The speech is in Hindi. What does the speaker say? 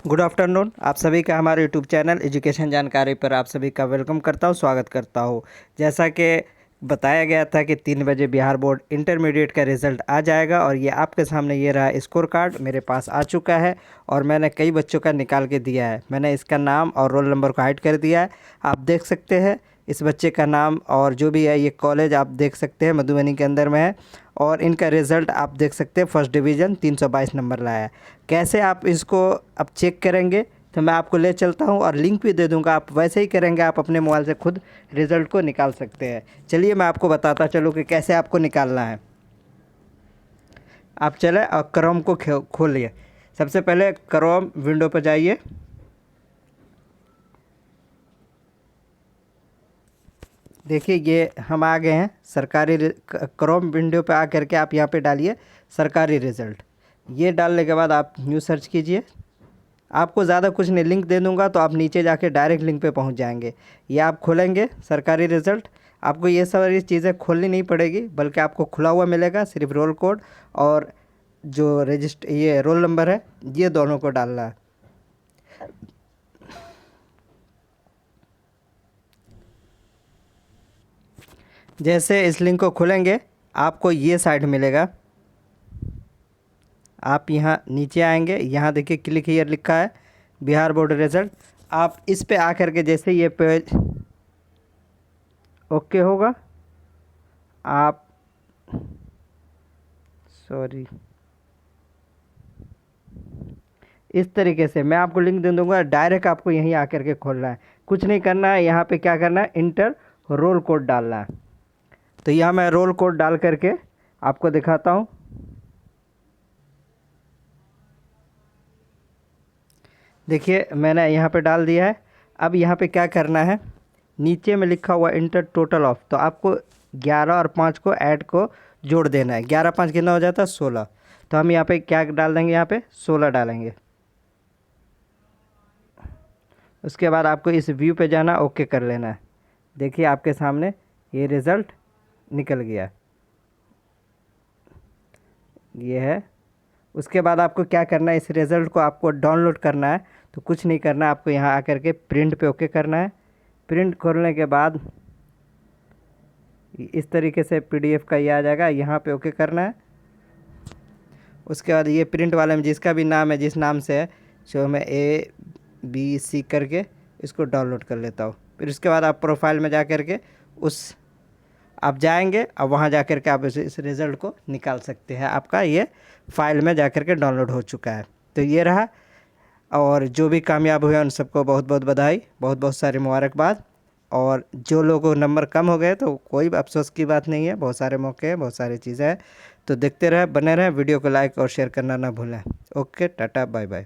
Good afternoon. आप सभी का हमारे यूट्यूब चैनल एजुकेशन जानकारी पर आप सभी का वेलकम करता हूं, स्वागत करता हूं। जैसा कि बताया गया था कि 3 बजे बिहार बोर्ड इंटरमीडिएट का रिज़ल्ट आ जाएगा और ये आपके सामने ये रहा स्कोर कार्ड मेरे पास आ चुका है और मैंने कई बच्चों का निकाल के दिया है। मैंने इसका नाम और रोल नंबर को हाइड कर दिया है। आप देख सकते हैं इस बच्चे का नाम और जो भी है, ये कॉलेज आप देख सकते हैं मधुबनी के अंदर में है और इनका रिज़ल्ट आप देख सकते हैं फर्स्ट डिवीज़न 322 नंबर लाया है। कैसे आप इसको अब चेक करेंगे तो मैं आपको ले चलता हूं और लिंक भी दे दूंगा। आप वैसे ही करेंगे, आप अपने मोबाइल से खुद रिज़ल्ट को निकाल सकते हैं। चलिए मैं आपको बताता चलूँ कि कैसे आपको निकालना है। आप चले और क्रोम को खोलिए। सबसे पहले क्रोम विंडो पर जाइए। देखिए ये हम आ गए हैं सरकारी क्रोम विंडो पे आ करके आप यहाँ पे डालिए सरकारी रिज़ल्ट। ये डालने के बाद आप न्यू सर्च कीजिए। आपको ज़्यादा कुछ नहीं, लिंक दे दूँगा तो आप नीचे जाके डायरेक्ट लिंक पे पहुँच जाएंगे। ये आप खोलेंगे सरकारी रिज़ल्ट। आपको ये सारी चीज़ें खोलनी नहीं पड़ेगी, बल्कि आपको खुला हुआ मिलेगा। सिर्फ रोल कोड और जो ये रोल नंबर है, ये दोनों को डालना है। जैसे इस लिंक को खोलेंगे आपको ये साइट मिलेगा। आप यहाँ नीचे आएंगे, यहाँ देखिए क्लिक हियर लिखा है बिहार बोर्ड रिज़ल्ट। आप इस पे आकर के जैसे ये पेज ओके होगा, आप इस तरीके से मैं आपको लिंक दे दूँगा। डायरेक्ट आपको यहीं आकर के खोलना है, कुछ नहीं करना है। यहाँ पे क्या करना है, इंटर रोल कोड डालना है। तो यहाँ मैं रोल कोड डाल करके आपको दिखाता हूँ। देखिए मैंने यहाँ पे डाल दिया है। अब यहाँ पे क्या करना है, नीचे में लिखा हुआ इंटर टोटल ऑफ, तो आपको 11 और 5 को ऐड को जोड़ देना है। 11 5 कितना हो जाता है, 16। तो हम यहाँ पे क्या डाल देंगे, यहाँ पे 16 डालेंगे। उसके बाद आपको इस व्यू पे जाना, ओके कर लेना है। देखिए आपके सामने ये रिज़ल्ट निकल गया, ये है। उसके बाद आपको क्या करना है, इस रिज़ल्ट को आपको डाउनलोड करना है। तो कुछ नहीं करना, आपको यहाँ आकर के प्रिंट पे ओके करना है। प्रिंट खोलने के बाद इस तरीके से PDF का ये आ जाएगा, यहाँ पे ओके करना है। उसके बाद ये प्रिंट वाले में जिसका भी नाम है, जिस नाम से है, जो मैं ABC करके इसको डाउनलोड कर लेता हूँ। फिर उसके बाद आप प्रोफाइल में जा कर के आप जाएंगे और वहाँ जा कर के आप इस रिज़ल्ट को निकाल सकते हैं। आपका ये फाइल में जा कर के डाउनलोड हो चुका है। तो ये रहा, और जो भी कामयाब हुए उन सबको बहुत बहुत बधाई, बहुत बहुत सारी मुबारकबाद। और जो लोगों को नंबर कम हो गए तो कोई अफसोस की बात नहीं है, बहुत सारे मौके हैं, बहुत सारी चीज़ें हैं। तो देखते रहे, बने रहें। वीडियो को लाइक और शेयर करना ना भूलें। Okay, ta-ta, bye bye.